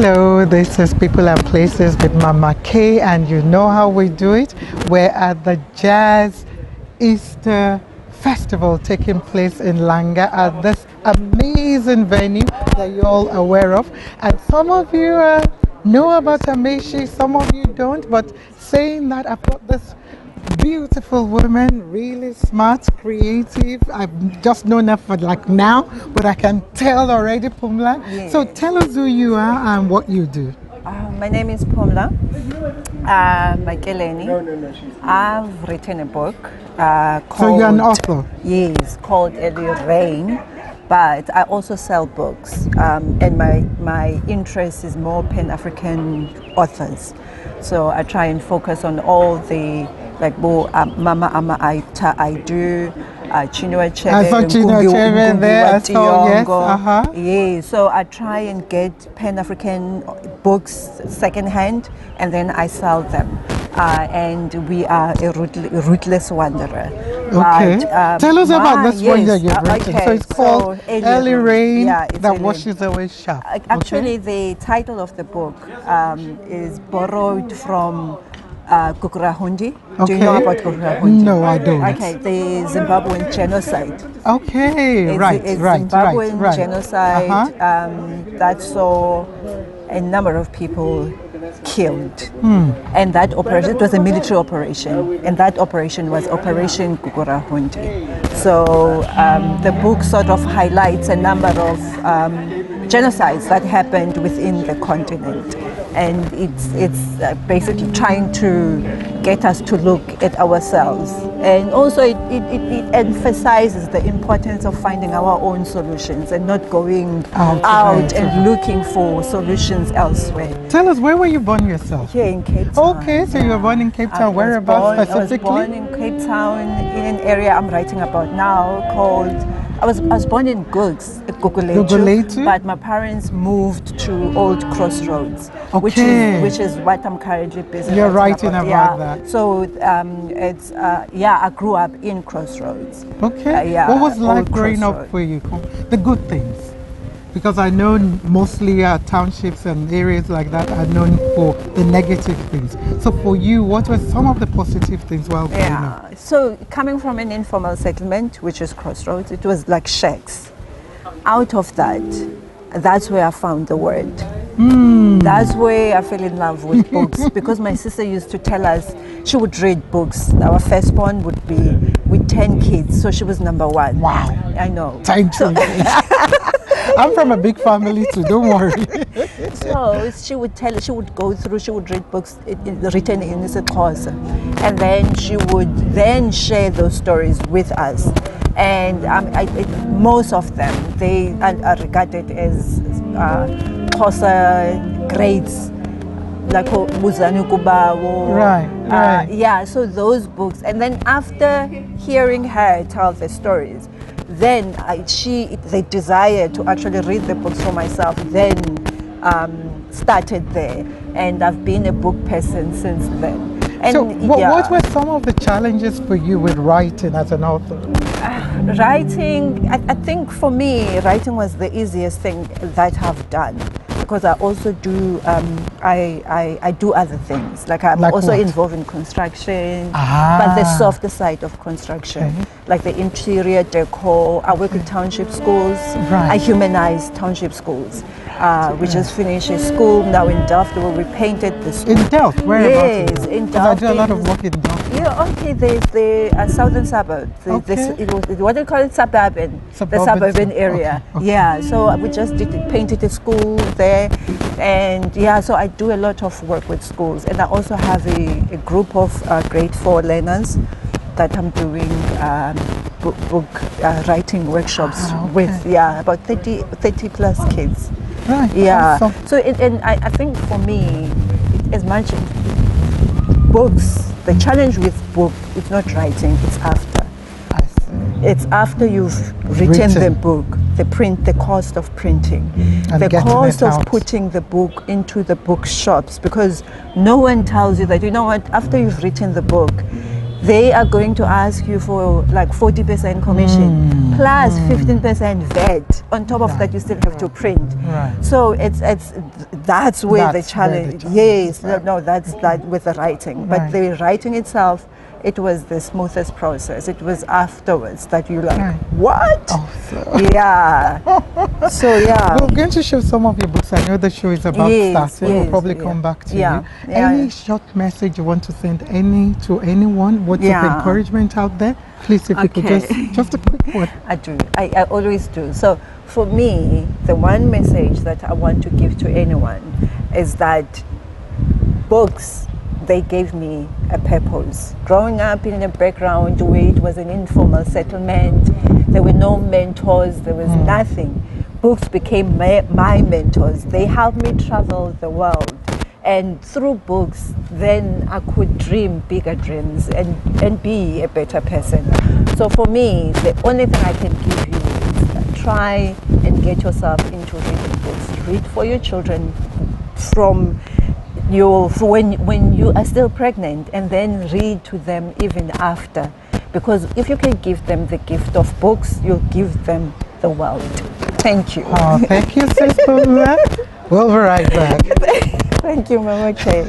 Hello, this is People and Places with Mama K, and you know how we do it. We're at the Jazz Easter Festival taking place in Langa at this amazing venue that you're all aware of. And some of you know about Ameshi, some of you don't, but saying that, I've got this beautiful woman, really smart, creative. I've just known her for like now, but I can tell already, Pumla. Yes. So tell us who you are and what you do. My name is Pumla Makeleni. I've written a book called... So you're an author? Yes, called Early Rain. But I also sell books, and my interest is more Pan-African authors. So I try and focus on all the, like Mama Ama Aita Aidu, Chinua Achebe, I saw Chinua Achebe there, I saw, yes, Yeah, so I try and get Pan-African books secondhand, and then I sell them. And we are a rootless wanderer. Okay. But, tell us about this one that yes, you've written. okay, So it's called Early Rain that washes away shaft. Actually, the title of the book is borrowed from Kukurahundi. Do you know about Kukurahundi? No, I don't. Okay, the Zimbabwean genocide. Okay, right. Zimbabwean genocide that saw a number of people killed. And that operation, it was a military operation, and that operation was Operation Kukurahundi. So the book sort of highlights a number of genocides that happened within the continent, and it's basically trying to get us to look at ourselves, and also it emphasizes the importance of finding our own solutions and not going out and looking for solutions elsewhere. Tell us, where were you born yourself? Here in Cape Town. Okay, so you were born in Cape Town. Whereabouts specifically? I was born in Cape Town in an area I'm writing about now called, I was born in Gugs, Guguletu, but my parents moved to Old Crossroads, which is what I'm currently busy. You're writing about that. So it's I grew up in Crossroads. Okay. What was life growing up for you? The good things. Because I know mostly townships and areas like that are known for the negative things. So for you, what were some of the positive things while growing up? So coming from an informal settlement, which is Crossroads, it was like shacks. Out of that, that's where I found the word. That's where I fell in love with books, because my sister used to tell us she would read books. Our firstborn would be with 10 kids, so she was number one. Wow. I know. Thank you. I'm from a big family too, don't worry. So she would read books written in Xhosa, and then she would then share those stories with us. And most of them, they are regarded as Xhosa greats, like Buzani Kubawo. Right. So those books. And then after hearing her tell the stories, then the desire to actually read the books for myself then started there, and I've been a book person since then. And so what were some of the challenges for you with writing as an author? Writing, I think for me, writing was the easiest thing that I've done, because I also do I do other things, like I'm also involved in construction, but the softer side of construction, like the interior decor. I work with township schools. I humanize township schools. We just finished a school now in Delft where we painted the school. In Delft? Whereabouts? Yes, in Delft. I do a lot of work in Delft. Yeah, okay, there's the southern suburb. What do you call it? The suburban area. Okay. Yeah, so we just painted a school there, and so I do a lot of work with schools, and I also have a group of grade 4 learners that I'm doing book writing workshops with. About 30 plus kids. Right. Yeah. Awesome. So I think for me, as much books, the challenge with book is not writing, it's after. I see. It's after you've written the book, the cost of printing, and the cost of putting the book into the bookshops, because no one tells you that, you know what, after you've written the book, they are going to ask you for like 40% commission plus 15% VAT. On top of that, you still have to print. Right. So that's where the That's challenge. where the Yes, right. no, that's that with the writing. But Right. the writing itself, it was the smoothest process. It was afterwards that you like, Right. what? Oh, so. Yeah. So yeah. We're going to show some of your books. I know the show is about Yes, starting. We'll yes, probably yeah. come back to Yeah, you. yeah, Any yeah. short message you want to send to anyone? Words of Yeah. encouragement out there? Please, if you could Okay. just a quick one. I do. I always do. So for me, the one message that I want to give to anyone is that books, they gave me a purpose. Growing up in a background where it was an informal settlement, there were no mentors, there was nothing. Books became my mentors. They helped me travel the world. And through books, then I could dream bigger dreams and be a better person. So for me, the only thing I can give you is try and get yourself into reading books. Read for your children from when you are still pregnant, and then read to them even after. Because if you can give them the gift of books, you'll give them the world. Thank you. Oh, thank you, Sister. We'll be right back. Thank you, Mama Kay.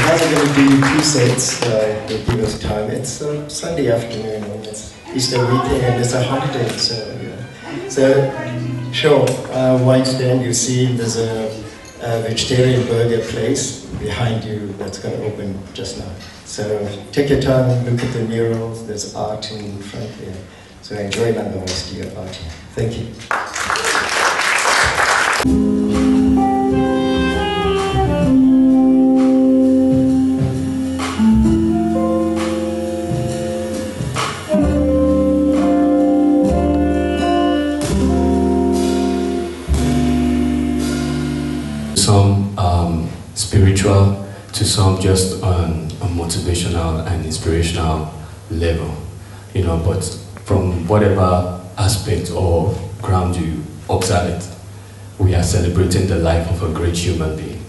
Now we're going to do two sets. They give us time. It's Sunday afternoon, and it's Easter weekend, and it's a holiday. So, yeah. So, sure. Wine stand. You see, there's a vegetarian burger place behind you that's going to open just now. So take your time, look at the murals. There's art in front there. So enjoy nonetheless to your art here. Thank you. Some spiritual, to some just on a motivational and inspirational level, you know, but from whatever aspect or ground you observe it, we are celebrating the life of a great human being.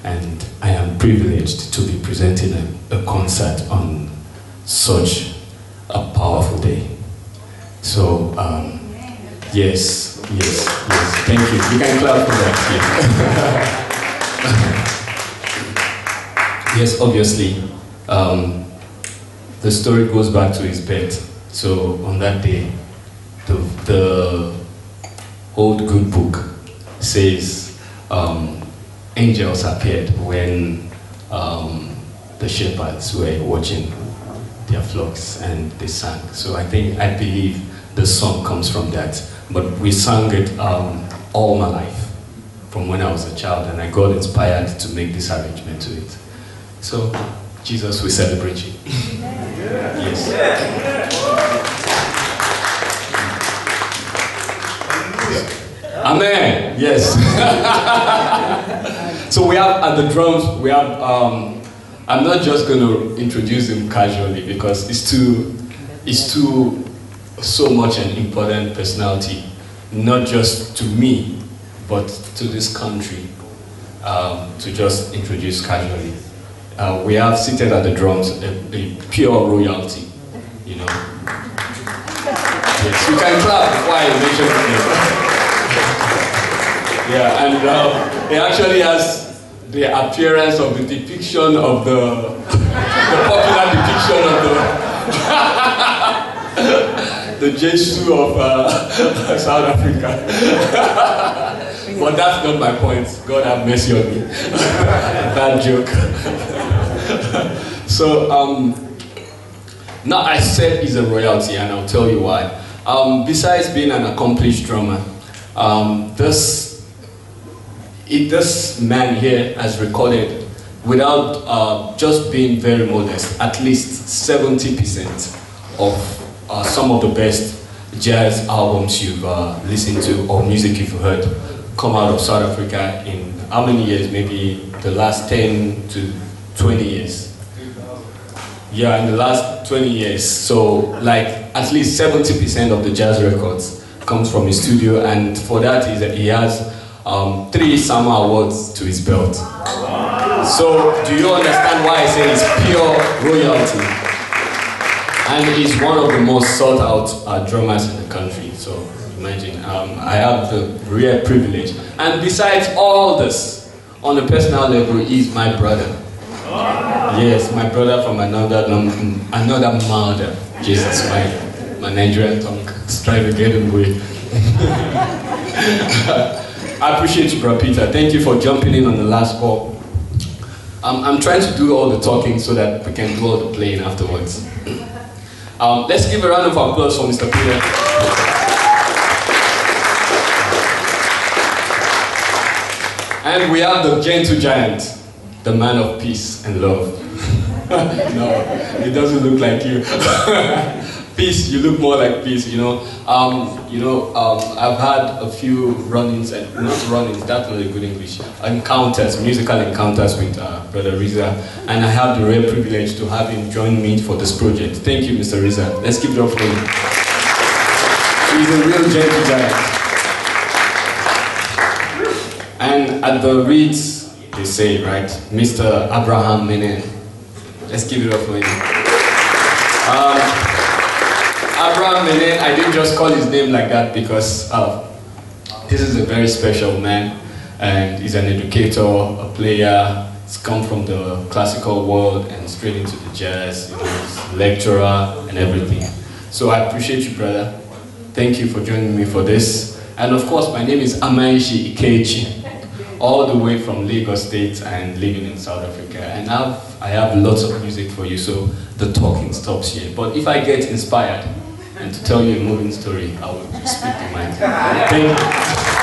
And I am privileged to be presenting a concert on such a powerful day. So, yes, thank you. You can clap for that. Yes, obviously, the story goes back to his birth. So on that day, the old good book says angels appeared when the shepherds were watching their flocks and they sang. So I believe the song comes from that. But we sang it all my life, from when I was a child, and I got inspired to make this arrangement to it. So, Jesus, we celebrate you. Yes. Amen. Yes. So we have at the drums, we have, I'm not just going to introduce him casually because it's too so much an important personality, not just to me, but to this country, to just introduce casually. We have seated at the drums a pure royalty, you know. Yes, you can clap before I mention the name. Yeah, and it actually has the appearance of the depiction of the popular depiction of the Jesus of South Africa. But that's not my point. God have mercy on me. Bad joke. So, now I said he's a royalty, and I'll tell you why. Besides being an accomplished drummer, this man here has recorded, without just being very modest, at least 70% of some of the best jazz albums you've listened to or music you've heard come out of South Africa in how many years? Maybe the last 10 to 20 years. Yeah, in the last 20 years. So like at least 70% of the jazz records comes from his studio, and for that he has 3 SAMA awards to his belt. So, do you understand why I say it's pure royalty? And he's one of the most sought out drummers in the country. So, imagine, I have the rare privilege. And besides all this, on a personal level, he's my brother. Yes, my brother from another mother. Jesus, my Nigerian tongue is trying to get away. I appreciate you, Bro Peter. Thank you for jumping in on the last call. I'm trying to do all the talking so that we can do all the playing afterwards. Let's give a round of applause for Mr. Peter. And we have the gentle giant, the man of peace and love. No, it doesn't look like you. Peace, you look more like peace, you know. I've had a few run-ins, and not run-ins, that's not a good English, encounters, musical encounters with Brother Riza, and I have the rare privilege to have him join me for this project. Thank you, Mr. Riza. Let's give it up for him. He's a real gentle giant. And at the Reeds, they say, right, Mr. Abraham Menen. Let's give it up for him. Abraham Menen, I didn't just call his name like that because this is a very special man, and he's an educator, a player. He's come from the classical world and straight into the jazz. You know, he's a lecturer and everything. So I appreciate you, brother. Thank you for joining me for this. And of course, my name is Amaishi Ikechi, all the way from Lagos State and living in South Africa. And I have lots of music for you, so the talking stops here. But if I get inspired and to tell you a moving story, I will speak to my team. Thank you.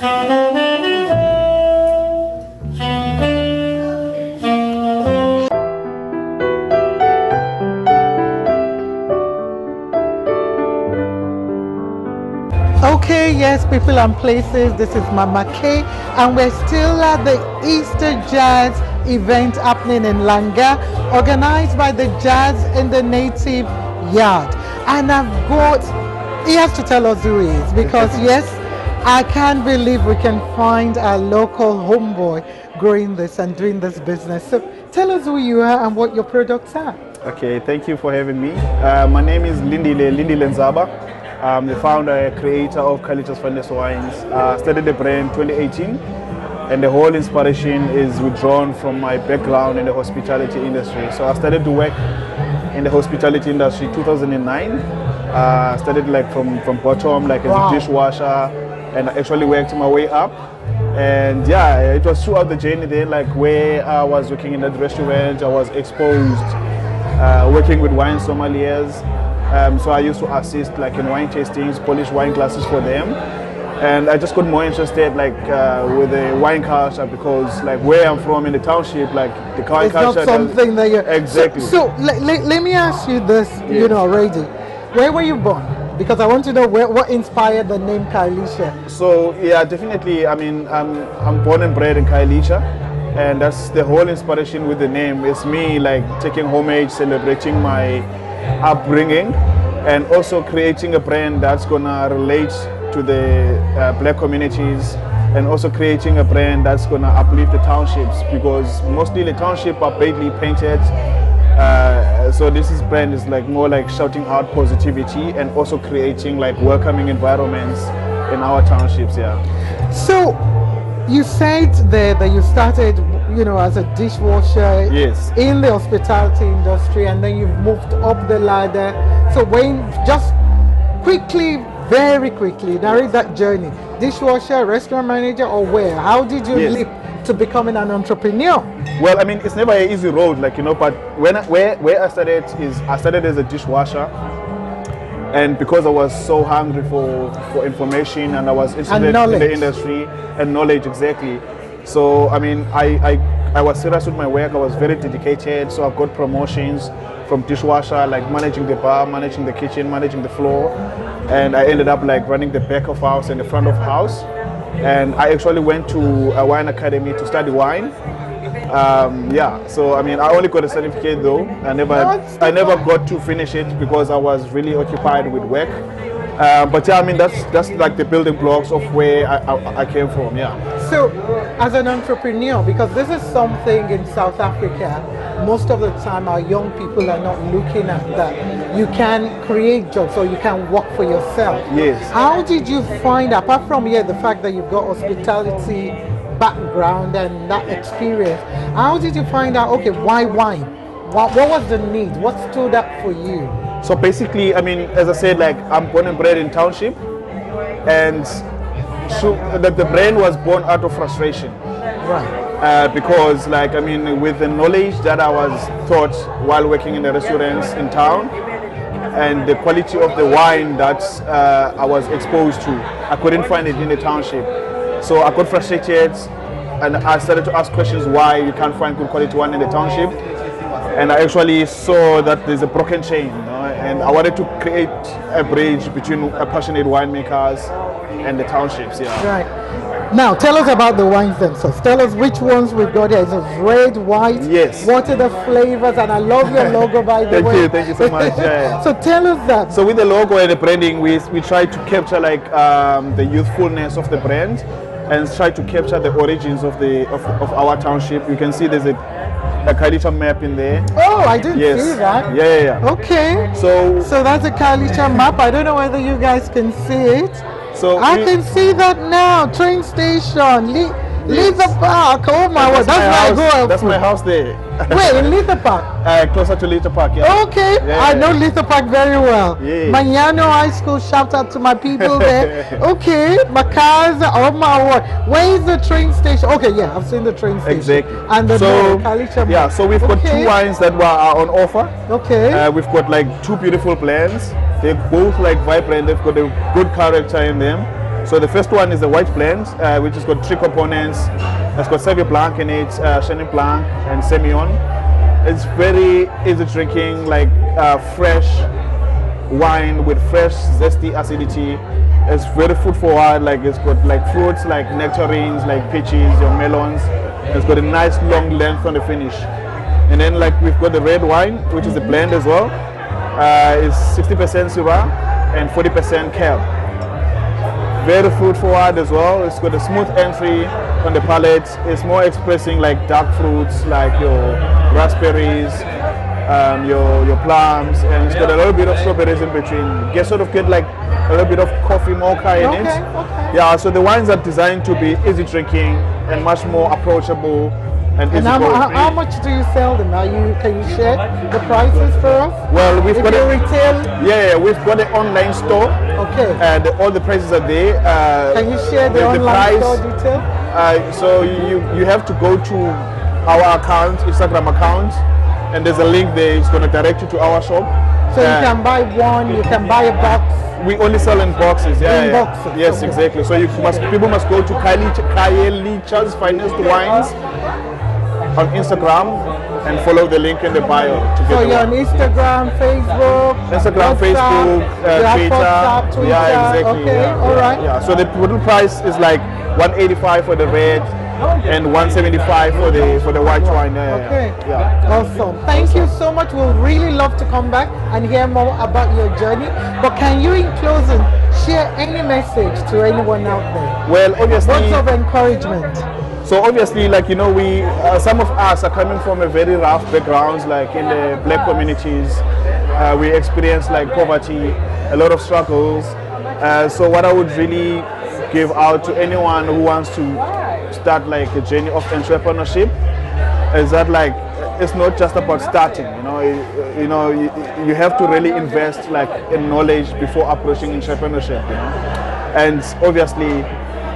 Okay, yes, people and places, this is Mama K, and we're still at the Easter Jazz event happening in Langa, organized by the Jazz in the Native Yard. And I've got, he has to tell us who he is, because yes, I can't believe we can find a local homeboy growing this and doing this business. So tell us who you are and what your products are. Okay, thank you for having me. My name is Lindile Nzaba. I'm the founder and creator of Kalicha's Finest Wines. Started the brand 2018, and the whole inspiration is withdrawn from my background in the hospitality industry. So I started to work in the hospitality industry 2009. Started like from bottom, like as a dishwasher, and I actually worked my way up. And yeah, it was throughout the journey then, like where I was working in that restaurant, I was exposed working with wine sommeliers. So I used to assist like in wine tastings, polish wine glasses for them, and I just got more interested like with the wine culture, because like where I'm from in the township, like the wine culture. It's not something that you exactly. So let me ask you this, you know, already. Where were you born? Because I want to know what inspired the name Kailisha. So yeah, definitely. I mean, I'm born and bred in Kailisha, and that's the whole inspiration with the name. It's me like taking homage, celebrating my upbringing, and also creating a brand that's gonna relate to the black communities, and also creating a brand that's gonna uplift the townships, because mostly the township are badly painted. So this brand is like more like shouting out positivity and also creating like welcoming environments in our townships. Yeah. So you said there that you started, you know, as a dishwasher. Yes. In the hospitality industry, and then you've moved up the ladder. So when, just quickly, very quickly, narrate that journey. Dishwasher, restaurant manager, or where? How did you leap to becoming an entrepreneur? Well, I mean, it's never an easy road, like, you know, but where I started is, I started as a dishwasher. And because I was so hungry for information, and I was interested in the industry and knowledge, exactly. So, I mean, I was serious with my work. I was very dedicated. So I got promotions from dishwasher, like managing the bar, managing the kitchen, managing the floor. And I ended up like running the back of house and the front of house. And I actually went to a wine academy to study wine. Yeah, so I mean, I only got a certificate though. I never got to finish it because I was really occupied with work. But yeah, I mean, that's like the building blocks of where I came from. Yeah. So, as an entrepreneur, because this is something in South Africa, most of the time our young people are not looking at that. You can create jobs, or you can work for yourself. Yes. How did you find, apart from the fact that you've got hospitality background and that experience, how did you find out, okay, why wine? What was the need? What stood up for you? So basically, I mean, as I said, like I'm born and bred in township, and so the brand was born out of frustration. Right. Because, like, I mean, with the knowledge that I was taught while working in the restaurants in town, and the quality of the wine that I was exposed to, I couldn't find it in the township. So I got frustrated, and I started to ask questions why you can't find good quality wine in the township. And I actually saw that there's a broken chain, you know, and I wanted to create a bridge between passionate winemakers and the townships. Yeah. Right. Now, tell us about the wines themselves. Tell us which ones we've got here. Is it red, white? Yes. What are the flavors? And I love your logo, by the way. Thank you so much. Yeah. So tell us that. So with the logo and the branding, we try to capture like the youthfulness of the brand, and try to capture the origins of our township. You can see there's a Kailisha map in there. Oh, I didn't see that. Yeah. Okay. So that's a Kailisha map. I don't know whether you guys can see it. So I can see that now. Train station, Little Park. Oh my word, that's where I go up. That's my house there. Wait, in Little Park? Closer to Little Park, yeah. Okay, Yeah. I know Little Park very well. Yeah. Manyano High School, shout out to my people there. Okay, Makaza, oh my word. Where is the train station? Okay, yeah, I've seen the train station. Exactly. And the Kailisha. Yeah, so we've got two wines that are on offer. Okay. We've got like two beautiful blends. They're both like vibrant. They've got a good character in them. So the first one is the white blend, which has got 3 components. It's got Sauvignon Blanc in it, Chenin Blanc, and Semillon. It's very easy drinking, like fresh wine with fresh, zesty acidity. It's very food forward, like it's got like fruits like nectarines, like peaches, your melons. It's got a nice long length on the finish. And then like we've got the red wine, which is a blend as well. It's 60% Syrah and 40% Cab. Very fruit forward as well. It's got a smooth entry on the palate. It's more expressing like dark fruits like your raspberries, your plums, and it's got a little bit of strawberries in between. You sort of get like a little bit of coffee mocha in it. Okay. Yeah, so the wines are designed to be easy drinking and much more approachable and easy And going. how much do you sell them? Can you share the prices for us? Well, we've got retail. Yeah, we've got an online store. Okay. And all the prices are there. Can you share the online store detail? So you have to go to our account, Instagram account, and there's a link there. It's going to direct you to our shop. So you can buy one, you can buy a box. We only sell in boxes. In boxes. Yes, okay. exactly. So people must go to Kylie Finest Wines on Instagram and follow the link in the bio. So you're on Instagram, Facebook, WhatsApp, Twitter. WhatsApp, Yeah, exactly. Okay, yeah, all right. Yeah. So the total price is like 185 for the red and 175 for the white wine. Okay. Yeah. Awesome. Thank you so much. We'll really love to come back and hear more about your journey. But can you, in closing, share any message to anyone out there? Well, obviously. Words of encouragement. So obviously, like, you know, we some of us are coming from a very rough backgrounds, like in the black communities. We experience like poverty, a lot of struggles. So what I would really give out to anyone who wants to start like a journey of entrepreneurship is that like it's not just about starting. You have to really invest like in knowledge before approaching entrepreneurship. And obviously,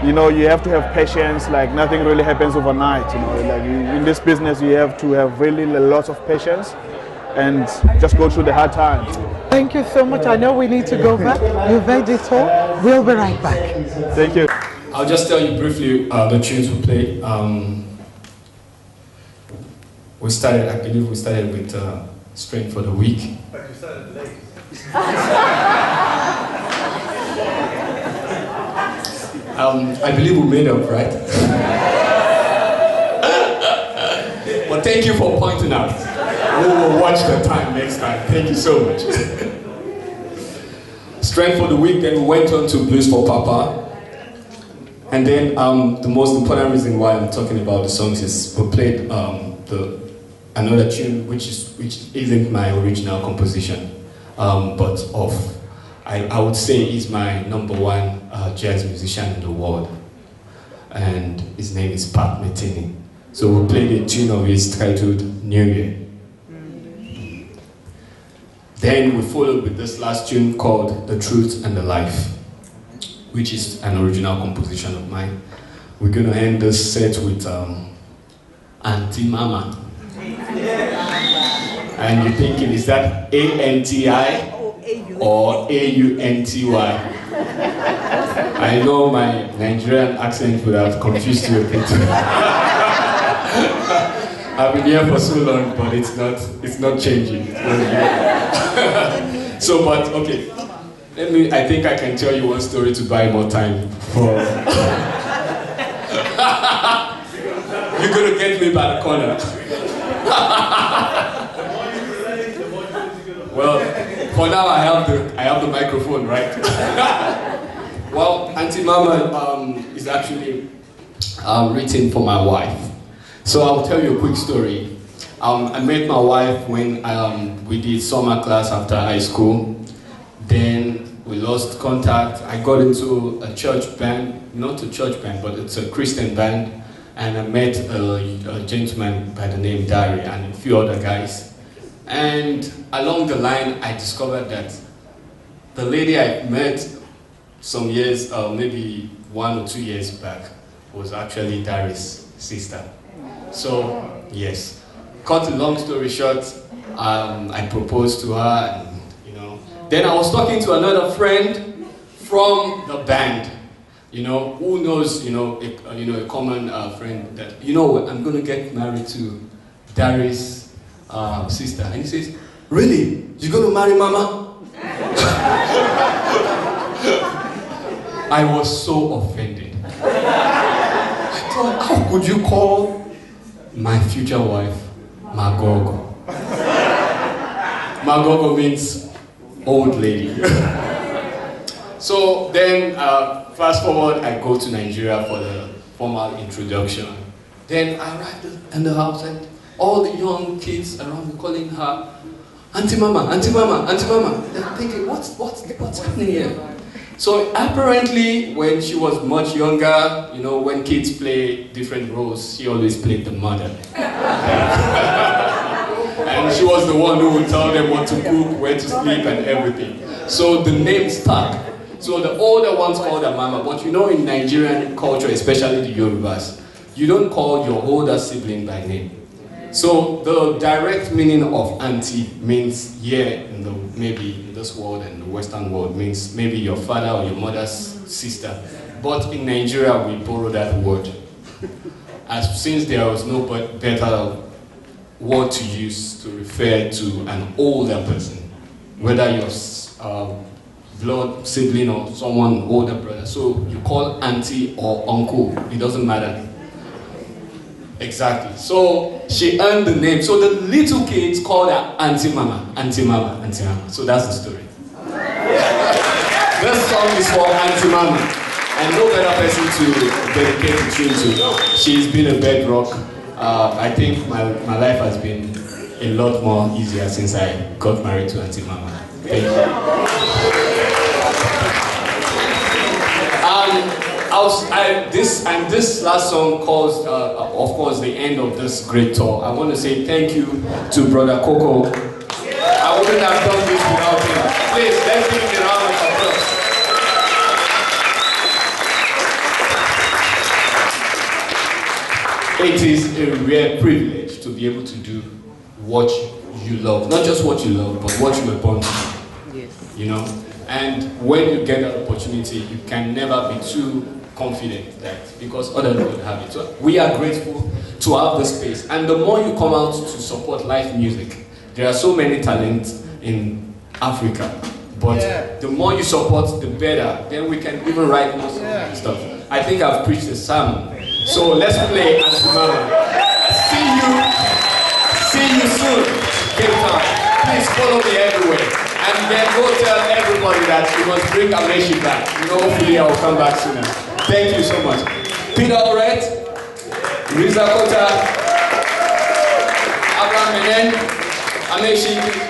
you have to have patience. Like nothing really happens overnight. Like in this business, you have to have really a lot of patience and just go through the hard times. Thank you so much. I know we need to go back. You've made it all. We'll be right back. Thank you. I'll just tell you briefly the tunes we played. I believe we started with Strength for the Week. But you started late. I believe we made up, right? Well, thank you for pointing out. We will watch the time next time. Thank you so much. Strength for the Week, then we went on to Blues for Papa. And then the most important reason why I'm talking about the songs is we played another tune which isn't my original composition, but I would say is my #1 jazz musician in the world, and his name is Pat Metheny. So we played a tune of his titled New Year. Then we followed with this last tune called The Truth and the Life, which is an original composition of mine. We're gonna end this set with Auntie Mama. And you're thinking, is that A-N-T-I or A-U-N-T-Y? I know my Nigerian accent would have confused you a bit. I've been here for so long, but it's not changing. So, but okay. I think I can tell you one story to buy more time for. You're gonna get me by the corner. Well, for now I have the microphone, right? Well, Auntie Mama is actually written for my wife. So I'll tell you a quick story. I met my wife when we did summer class after high school. Then we lost contact. I got into a church band, not a church band, but it's a Christian band. And I met a gentleman by the name Dari and a few other guys. And along the line, I discovered that the lady I met some years, maybe 1 or 2 years back, was actually Dari's sister. So, yes. Cut a long story short, I proposed to her. And, then I was talking to another friend from the band, You know, who knows, a common friend that, you know what, I'm going to get married to Darius' sister. And he says, really? You're going to marry Mama? I was so offended. I thought, how could you call my future wife Magogo? Magogo means old lady. So then, fast forward, I go to Nigeria for the formal introduction. Then I arrived in the house and all the young kids around me calling her Auntie Mama, Auntie Mama, Auntie Mama. They're thinking, what's happening here? So apparently, when she was much younger, when kids play different roles, she always played the mother. And she was the one who would tell them what to cook, where to sleep, and everything. So the name stuck. So the older ones called her Mama, but in Nigerian culture, especially the Yorubas, you don't call your older sibling by name. So the direct meaning of auntie means maybe in this world and the Western world means maybe your father or your mother's sister. But in Nigeria, we borrow that word. Since there was no better word to use to refer to an older person, whether your blood sibling or someone older brother. So you call auntie or uncle, it doesn't matter. Exactly. So she earned the name. So the little kids called her Auntie Mama, Auntie Mama, Auntie Mama. So that's the story. This song is for Auntie Mama. And no better person to dedicate the tune to. She's been a bedrock. I think my life has been a lot more easier since I got married to Auntie Mama. Thank you. This last song calls, of course, the end of this great tour. I want to say thank you to Brother Coco. I wouldn't have done this without him. Please, let's give him a round of applause. It is a rare privilege to be able to do what you love. Not just what you love, but what you were born to do. Yes. And when you get that opportunity, you can never be too confident that because others would have it. So we are grateful to have this space. And the more you come out to support live music, there are so many talents in Africa. But the more you support, the better. Then we can even write more songs and stuff. I think I've preached a sermon. So let's play Auntie Mama. See you soon. Cape Town. Please follow me everywhere. And then go tell everybody that you must bring Ameshi back. Hopefully I will come back sooner. Thank you so much. Peter Oret, Riza Kota, Abraham Menen, Ameshi.